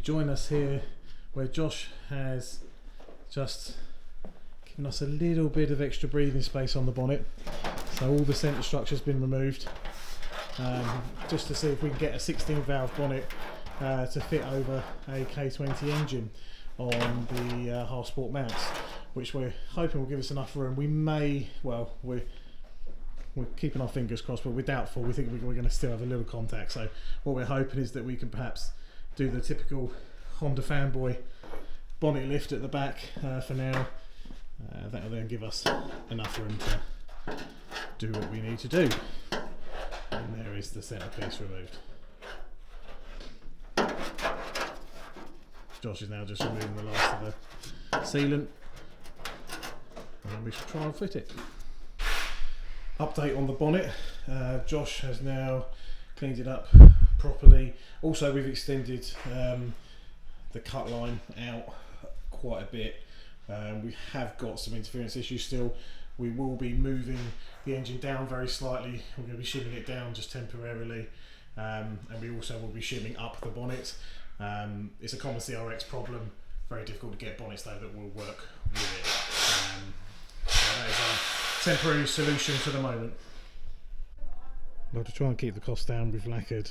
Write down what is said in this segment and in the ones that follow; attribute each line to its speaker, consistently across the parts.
Speaker 1: join us here where Josh has just given us a little bit of extra breathing space on the bonnet. So all the centre structure's been removed, just to see if we can get a 16 valve bonnet to fit over a K20 engine on the half sport mounts, which we're hoping will give us enough room. We may, well, we're keeping our fingers crossed, but we're doubtful. We think we're going to still have a little contact. So what we're hoping is that we can perhaps do the typical Honda fanboy bonnet lift at the back for now. That'll then give us enough room to do what we need to do. And there is the centrepiece removed. Josh is now just removing the last of the sealant, and then we shall try and fit it. Update on the bonnet. Josh has now cleaned it up properly. Also, we've extended the cut line out quite a bit. We have got some interference issues still. We will be moving the engine down very slightly. We're going to be shimming it down just temporarily, and we also will be shimming up the bonnet. It's a common Crx problem. Very difficult to get bonnets though that will work with it. So that is our temporary solution for the moment. Well, to try and keep the cost down, we've lacquered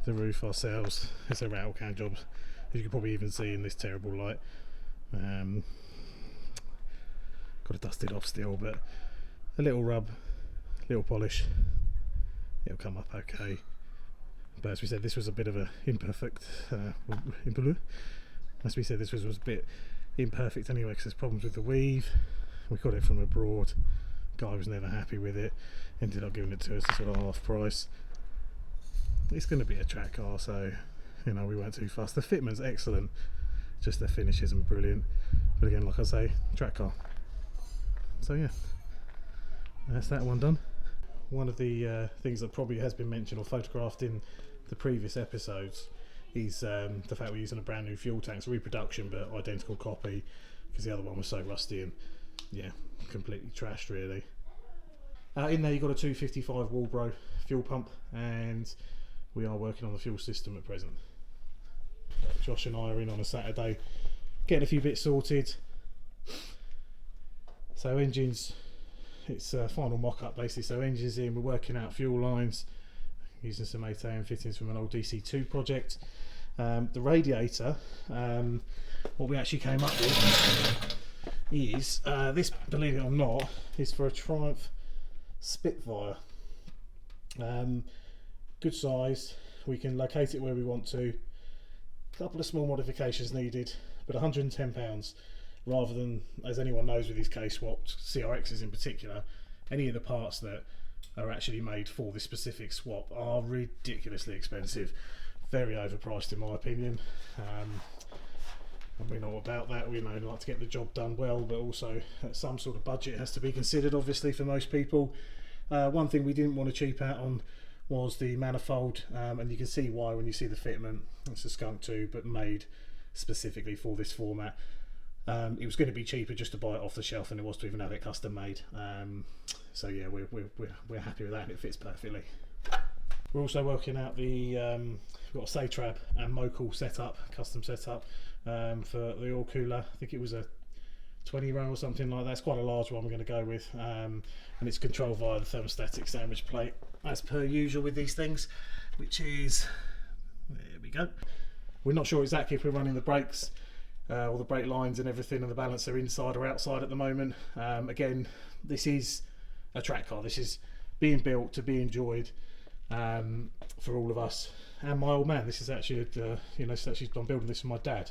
Speaker 1: the roof ourselves. It's a rattle can job, as you can probably even see in this terrible light. Got to dust it off still, but a little rub, little polish, it'll come up okay. But as we said, this was a bit of a imperfect. As we said, this was a bit imperfect anyway, because there's problems with the weave. We got it from abroad. Guy was never happy with it. Ended up giving it to us at sort of half price. It's going to be a track car, so you know we weren't too fussed. The fitment's excellent, just the finish isn't brilliant. But again, like I say, track car. So yeah, that's that one done. One of the things that probably has been mentioned or photographed in the previous episodes is the fact we're using a brand new fuel tank. It's a reproduction but identical copy, because the other one was so rusty and yeah, completely trashed really. In there you've got a 255 Walbro fuel pump, and we are working on the fuel system at present. Josh and I are in on a Saturday getting a few bits sorted. So engines, it's a final mock-up basically. So engines in, we're working out fuel lines using some 8am fittings from an old DC2 project. The radiator, what we actually came up with is this, believe it or not, is for a Triumph Spitfire. Good size, we can locate it where we want to. A couple of small modifications needed, but £110, rather than, as anyone knows with these K-swapped CRXs in particular, any of the parts that are actually made for this specific swap are ridiculously expensive, very overpriced in my opinion. And we know about that. We know like to get the job done well, but also some sort of budget has to be considered obviously for most people. One thing we didn't want to cheap out on was the manifold, and you can see why when you see the fitment. It's a skunk tube but made specifically for this format. It was going to be cheaper just to buy it off the shelf than it was to even have it custom made. So yeah, we're happy with that, and it fits perfectly. We're also working out the we've got a Satrab and Mocal setup, custom setup for the oil cooler. I think it was a 20 row or something like that. It's quite a large one we're going to go with, and it's controlled via the thermostatic sandwich plate as per usual with these things, which is, there we go. We're not sure exactly if we're running the brakes or the brake lines and everything and the balancer inside or outside at the moment. Again, this is a track car. This is being built to be enjoyed for all of us. And my old man, this is actually I'm building this for my dad.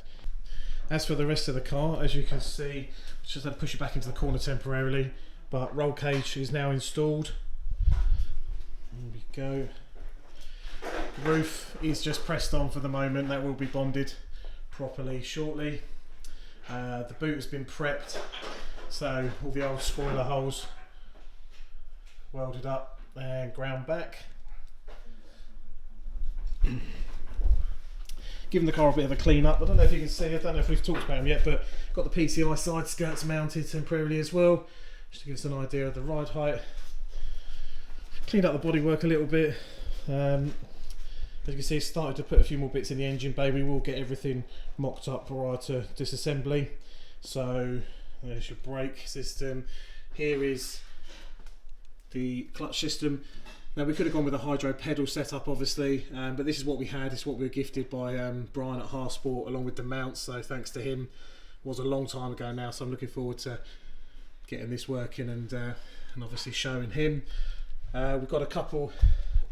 Speaker 1: As for the rest of the car, as you can see, just had to push it back into the corner temporarily, but roll cage is now installed. There we go. The roof is just pressed on for the moment. That will be bonded properly shortly. The boot has been prepped, so all the old spoiler holes welded up and ground back. Giving the car a bit of a clean up. I don't know if you can see, I don't know if we've talked about them yet, but got the PCI side skirts mounted temporarily as well, just to give us an idea of the ride height. Cleaned up the bodywork a little bit. As you can see, it's started to put a few more bits in the engine bay. We will get everything mocked up prior to disassembly. So there's your brake system. Here is the clutch system. Now we could have gone with a hydro pedal setup obviously, but this is what we had. It's what we were gifted by Brian at Harsport along with the mounts, so thanks to him. It was a long time ago now, so I'm looking forward to getting this working and obviously showing him. We've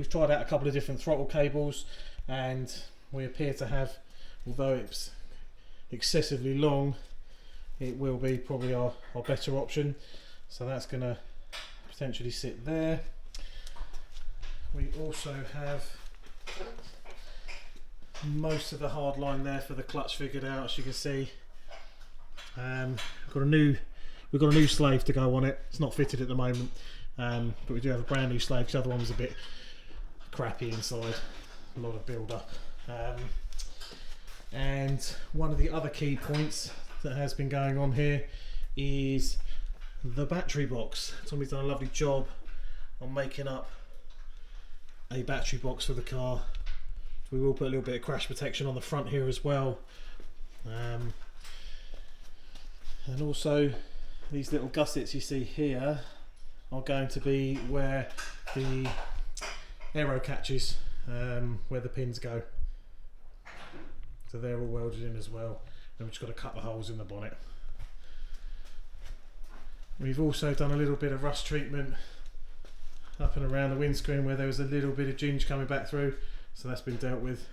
Speaker 1: tried out a couple of different throttle cables, and we appear to have, although it's excessively long, it will be probably our better option. So that's going to potentially sit there. We also have most of the hard line there for the clutch figured out, as you can see. We've got a new slave to go on it. It's not fitted at the moment, but we do have a brand new slave because the other one was a bit crappy inside, a lot of build up. And one of the other key points that has been going on here is the battery box. Tommy's done a lovely job on making up a battery box for the car. We will put a little bit of crash protection on the front here as well, and also these little gussets you see here are going to be where the aero catches, where the pins go, so they're all welded in as well, and we've just got a couple of holes in the bonnet. We've also done a little bit of rust treatment up and around the windscreen where there was a little bit of ginge coming back through, so that's been dealt with.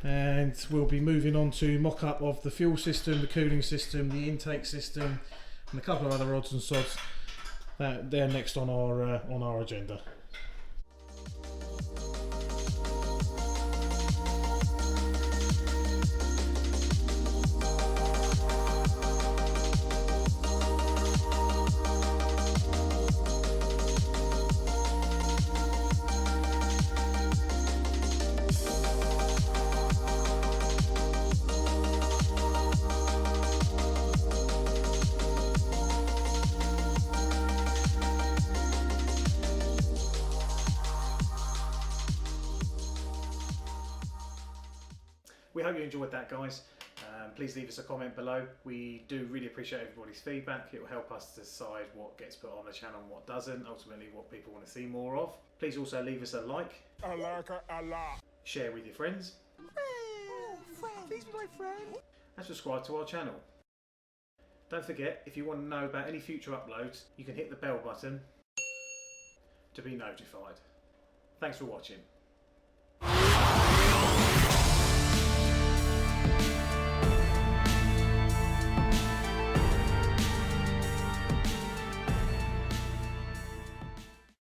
Speaker 1: And we'll be moving on to mock-up of the fuel system, the cooling system, the intake system, and a couple of other odds and sods. They're next on our agenda. We hope you enjoyed that, guys. Please leave us a comment below. We do really appreciate everybody's feedback. It will help us decide what gets put on the channel and what doesn't, ultimately what people want to see more of. Please also leave us a like. I like it a lot. Share with your friends. Please be my friend. And subscribe to our channel. Don't forget, if you want to know about any future uploads, you can hit the bell button to be notified. Thanks for watching.